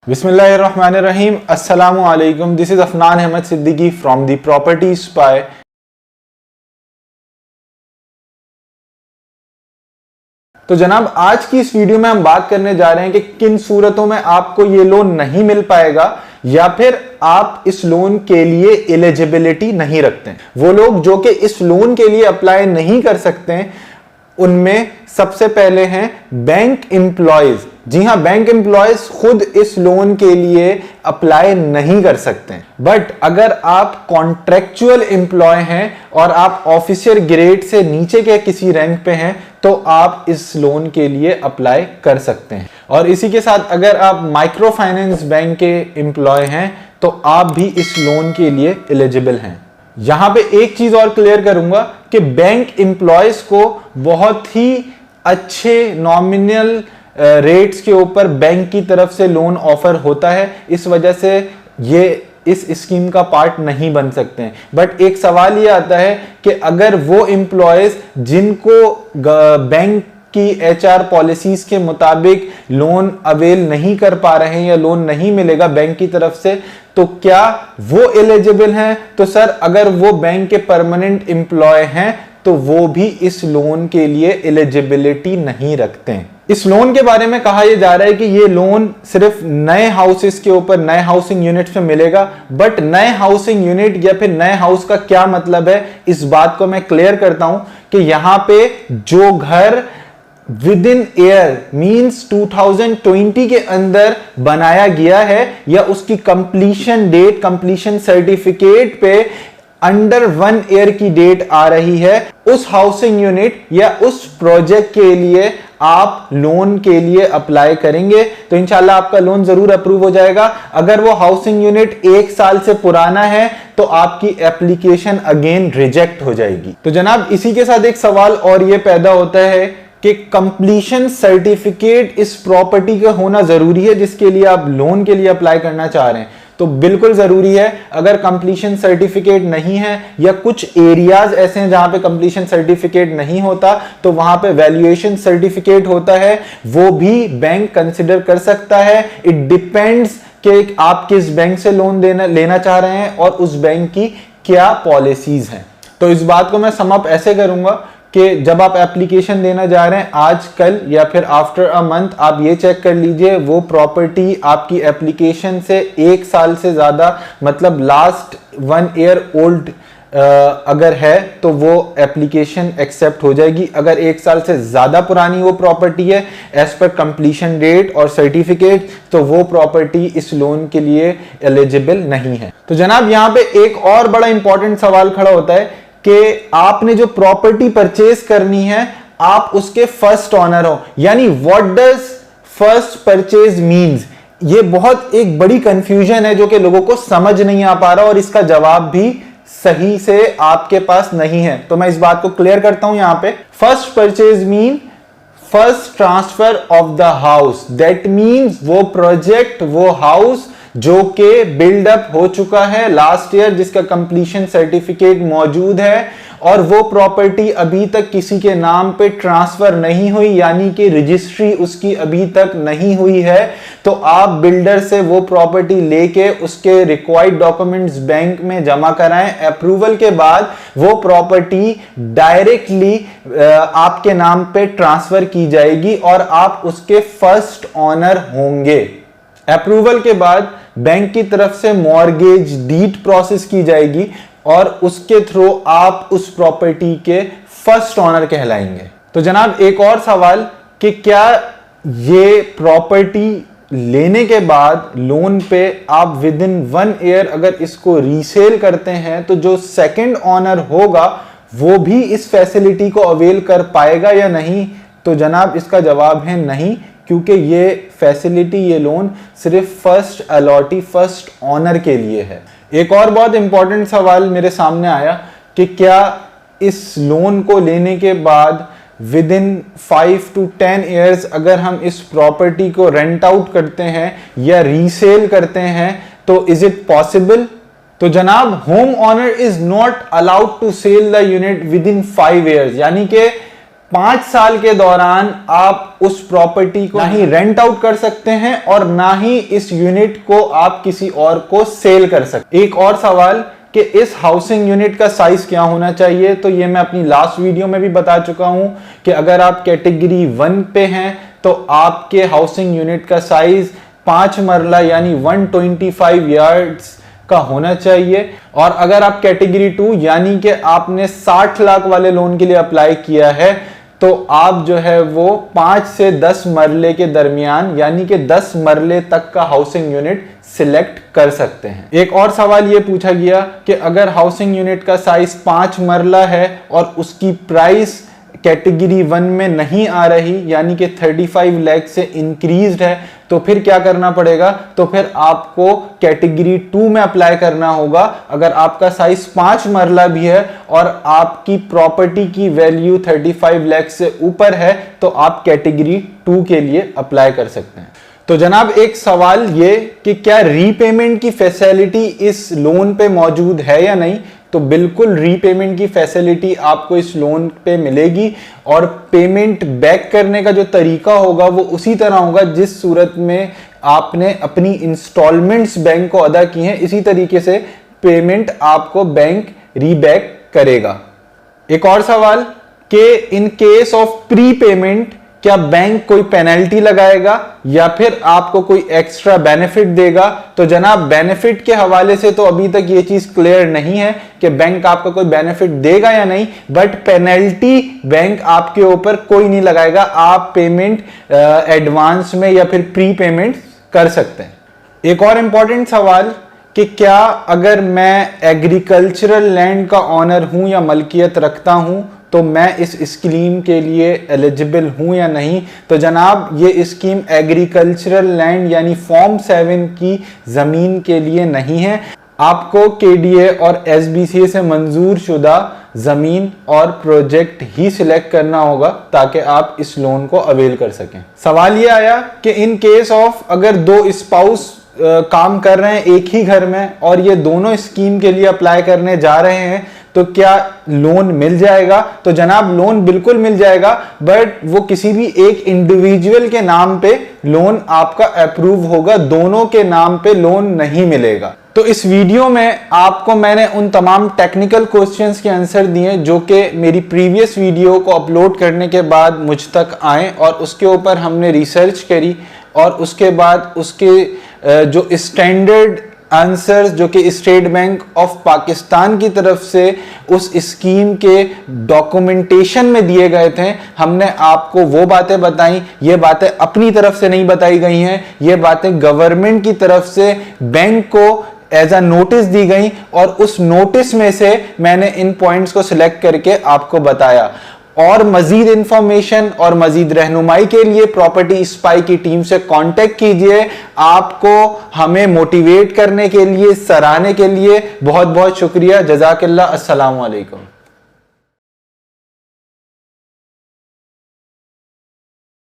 बिस्मिल्लाहिर्रहमानिर्रहीम। अस्सलामु अलैकुम। This is Afnan Ahmad Siddiqui from the property spy. तो जनाब, आज की इस वीडियो में हम बात करने जा रहे हैं कि किन सूरतों में आपको ये लोन नहीं मिल पाएगा या फिर आप इस लोन के लिए एलिजिबिलिटी नहीं रखते हैं। वो लोग जो कि इस लोन के लिए अप्लाई नहीं कर सकते हैं, उनमें सबसे पहले हैं बैंक एम्प्लॉयज। जी हां, बैंक एम्प्लॉयज खुद इस लोन के लिए अप्लाई नहीं कर सकते हैं। बट अगर आप कॉन्ट्रेक्चुअल एम्प्लॉय हैं और आप ऑफिसर ग्रेड से नीचे के किसी रैंक पे हैं तो आप इस लोन के लिए अप्लाई कर सकते हैं। और इसी के साथ अगर आप माइक्रो फाइनेंस बैंक के एम्प्लॉय हैं तो आप भी इस लोन के लिए एलिजिबल हैं। यहां पे एक चीज और क्लियर करूंगा कि बैंक एम्प्लॉयज को बहुत ही अच्छे नॉमिनल रेट्स के ऊपर बैंक की तरफ से लोन ऑफर होता है, इस वजह से ये इस स्कीम का पार्ट नहीं बन सकते हैं। बट एक सवाल ये आता है कि अगर वो एम्प्लॉयज जिनको बैंक की एचआर पॉलिसीज के मुताबिक लोन अवेल नहीं कर पा रहे हैं या लोन नहीं मिलेगा बैंक की तरफ से, तो क्या वो एलिजिबल हैं? तो सर, अगर वो बैंक के परमानेंट एम्प्लॉय हैं तो वो भी इस लोन के लिए एलिजिबिलिटी नहीं रखते हैं। इस लोन के बारे में कहा यह जा रहा है कि ये लोन सिर्फ नए हाउसेस के ऊपर, नए हाउसिंग यूनिट्स में मिलेगा। बट नए हाउसिंग यूनिट या फिर नए हाउस का क्या मतलब है, इस बात को मैं क्लियर करता हूं कि यहां पे जो घर विद इन ईयर मींस 2020 के अंदर बनाया गया है या उसकी कंप्लीशन डेट, कंप्लीशन सर्टिफिकेट पे अंडर 1 ईयर की डेट आ रही है, उस हाउसिंग यूनिट या उस प्रोजेक्ट के लिए आप लोन के लिए अप्लाई करेंगे तो इंशाल्लाह आपका लोन जरूर अप्रूव हो जाएगा। अगर वो हाउसिंग यूनिट 1 साल से पुराना है तो आपकी एप्लीकेशन अगेन रिजेक्ट हो जाएगी। तो जनाब, इसी के साथ एक सवाल और ये पैदा होता है कि कंप्लीशन सर्टिफिकेट इस प्रॉपर्टी का होना जरूरी है जिसके लिए आप लोन के लिए अप्लाई करना चाह रहे हैं। तो बिल्कुल जरूरी है। अगर कंप्लीशन सर्टिफिकेट नहीं है या कुछ एरियाज ऐसे हैं जहां पे कंप्लीशन सर्टिफिकेट नहीं होता तो वहां पे वैल्यूएशन सर्टिफिकेट होता है, वो भी बैंक कंसिडर कर सकता है। इट डिपेंड्स कि आप किस बैंक से लोन लेना चाह रहे हैं और उस बैंक की क्या पॉलिसीज हैं। तो इस बात को मैं सम अप ऐसे करूंगा कि जब आप एप्लीकेशन देना जा रहे हैं आज, कल या फिर आफ्टर अ मंथ, आप ये चेक कर लीजिए वो प्रॉपर्टी आपकी एप्लीकेशन से 1 साल से ज्यादा, मतलब लास्ट 1 ईयर ओल्ड अगर है तो वो एप्लीकेशन एक्सेप्ट हो जाएगी। अगर 1 साल से ज्यादा पुरानी वो प्रॉपर्टी है एज पर कंप्लीशन डेट और सर्टिफिकेट तो वो प्रॉपर्टी इस लोन के लिए एलिजिबल नहीं है। तो जनाब, यहां पे एक और बड़ा इंपॉर्टेंट सवाल खड़ा होता है कि आपने जो प्रॉपर्टी परचेज करनी है आप उसके फर्स्ट ऑनर हो, यानी what does first purchase means. ये बहुत एक बड़ी कंफ्यूजन है जो कि लोगों को समझ नहीं आ पा रहा और इसका जवाब भी सही से आपके पास नहीं है। तो मैं इस बात को क्लियर करता हूं यहां पे। First purchase mean first transfer of the house. That means वो प्रोजेक्ट, वो हाउस जो कि बिल्डअप हो चुका है लास्ट ईयर, जिसका कंप्लीशन सर्टिफिकेट मौजूद है और वो प्रॉपर्टी अभी तक किसी के नाम पे ट्रांसफर नहीं हुई, यानी कि रजिस्ट्री उसकी अभी तक नहीं हुई है, तो आप बिल्डर से वो प्रॉपर्टी लेके उसके रिक्वायर्ड डॉक्यूमेंट्स बैंक में जमा कराएं। अप्रूवल के बाद वो प्रॉपर्टी डायरेक्टली आपके नाम पे ट्रांसफर की जाएगी और आप उसके फर्स्ट ऑनर होंगे। अप्रूवल के बाद बैंक की तरफ से मॉर्गेज डीड प्रोसेस की जाएगी और उसके थ्रू आप उस प्रॉपर्टी के फर्स्ट ऑनर कहलाएंगे। तो जनाब, एक और सवाल कि क्या ये प्रॉपर्टी लेने के बाद लोन पे आप विद इन 1 ईयर अगर इसको रीसेल करते हैं तो जो सेकंड ऑनर होगा वो भी इस फैसिलिटी को अवेल कर पाएगा या नहीं? तो जनाब, इसका जवाब है नहीं, क्योंकि ये फैसिलिटी, ये लोन सिर्फ फर्स्ट अलॉटी, फर्स्ट ऑनर के लिए है। एक और बहुत इंपॉर्टेंट सवाल मेरे सामने आया कि क्या इस लोन को लेने के बाद विद इन 5 to 10 ईयर्स अगर हम इस प्रॉपर्टी को रेंट आउट करते हैं या रीसेल करते हैं तो इज इट पॉसिबल? तो जनाब, homeowner is not allowed to sell the unit within 5 years, यानी कि 5 साल के दौरान आप उस प्रॉपर्टी को ना ही रेंट आउट कर सकते हैं और ना ही इस यूनिट को आप किसी और को सेल कर सकते। एक और सवाल कि इस हाउसिंग यूनिट का साइज क्या होना चाहिए, तो ये मैं अपनी लास्ट वीडियो में भी बता चुका हूं कि अगर आप कैटेगरी 1 पे हैं तो आपके हाउसिंग यूनिट का साइज 5 मरला यानी 125 यार्ड्स का होना चाहिए। और अगर आप कैटेगरी 2 यानी कि आपने 60 लाख वाले लोन के लिए अप्लाई किया है तो आप जो है वो 5 से 10 मरले के दरमियान यानी कि 10 मरले तक का हाउसिंग यूनिट सिलेक्ट कर सकते हैं। एक और सवाल ये पूछा गया कि अगर हाउसिंग यूनिट का साइज 5 मरला है और उसकी प्राइस कैटेगरी 1 में नहीं आ रही यानी कि 35 लाख से इंक्रीज्ड है तो फिर क्या करना पड़ेगा, तो फिर आपको कैटेगरी 2 में अप्लाई करना होगा। अगर आपका साइज 5 मरला भी है और आपकी प्रॉपर्टी की वैल्यू 35 लाख से ऊपर है तो आप कैटेगरी 2 के लिए अप्लाई कर सकते हैं। तो जनाब एक सवाल ये कि क्या रीपेमेंट की फैसिलिटी इस लोन पे मौजूद है या नहीं, तो बिल्कुल रीपेमेंट की फैसिलिटी आपको इस लोन पे मिलेगी और पेमेंट बैक करने का जो तरीका होगा वो उसी तरह होगा जिस सूरत में आपने अपनी इंस्टॉलमेंट्स बैंक को अदा की हैं, इसी तरीके से पेमेंट आपको बैंक रीबैक करेगा। एक और सवाल कि in case of pre payment क्या बैंक कोई पेनल्टी लगाएगा या फिर आपको कोई एक्स्ट्रा बेनिफिट देगा, तो जनाब बेनिफिट के हवाले से तो अभी तक ये चीज क्लियर नहीं है कि बैंक आपको कोई बेनिफिट देगा या नहीं, बट पेनल्टी बैंक आपके ऊपर कोई नहीं लगाएगा। आप पेमेंट एडवांस में या फिर प्री पेमेंट कर सकते हैं। एक और इंपॉर्टेंट सवाल कि क्या अगर मैं एग्रीकल्चरल लैंड का ऑनर हूं या मलकियत रखता हूं तो मैं इस स्कीम के लिए एलिजिबल हूं या नहीं, तो जनाब ये स्कीम एग्रीकल्चरल लैंड यानी फॉर्म 7 की जमीन के लिए नहीं है। आपको केडीए और एसबीसीए से मंजूर शुदा जमीन और प्रोजेक्ट ही सिलेक्ट करना होगा ताकि आप इस लोन को अवेल कर सकें। सवाल ये आया कि इन केस ऑफ अगर 2 स्पाउस काम कर रहे हैं एक ही घर में और ये दोनों स्कीम के लिए अप्लाई करने जा रहे हैं तो क्या लोन मिल जाएगा, तो जनाब लोन बिल्कुल मिल जाएगा, बट वो किसी भी एक इंडिविजुअल के नाम पे लोन आपका अप्रूव होगा, दोनों के नाम पे लोन नहीं मिलेगा। तो इस वीडियो में आपको मैंने उन तमाम टेक्निकल क्वेश्चंस के आंसर दिए जो कि मेरी प्रीवियस वीडियो को अपलोड करने के बाद मुझ तक आए और उसके ऊपर हमने रिसर्च करी और उसके बाद उसके जो स्टैंडर्ड आंसर्स जो कि स्टेट बैंक ऑफ पाकिस्तान की तरफ से उस स्कीम के डॉक्यूमेंटेशन में दिए गए थे, हमने आपको वो बातें बताई। ये बातें अपनी तरफ से नहीं बताई गई हैं, ये बातें गवर्नमेंट की तरफ से बैंक को एज अ नोटिस दी गई और उस नोटिस में से मैंने इन पॉइंट्स को सिलेक्ट करके आपको बताया। और मजीद इंफॉर्मेशन और मजीद रहनुमाई के लिए प्रॉपर्टी स्पाई की टीम से कांटेक्ट कीजिए। आपको हमें मोटिवेट करने के लिए, सराहने के लिए बहुत बहुत शुक्रिया। जज़ाकल्लाह। अस्सलाम वालेकुम।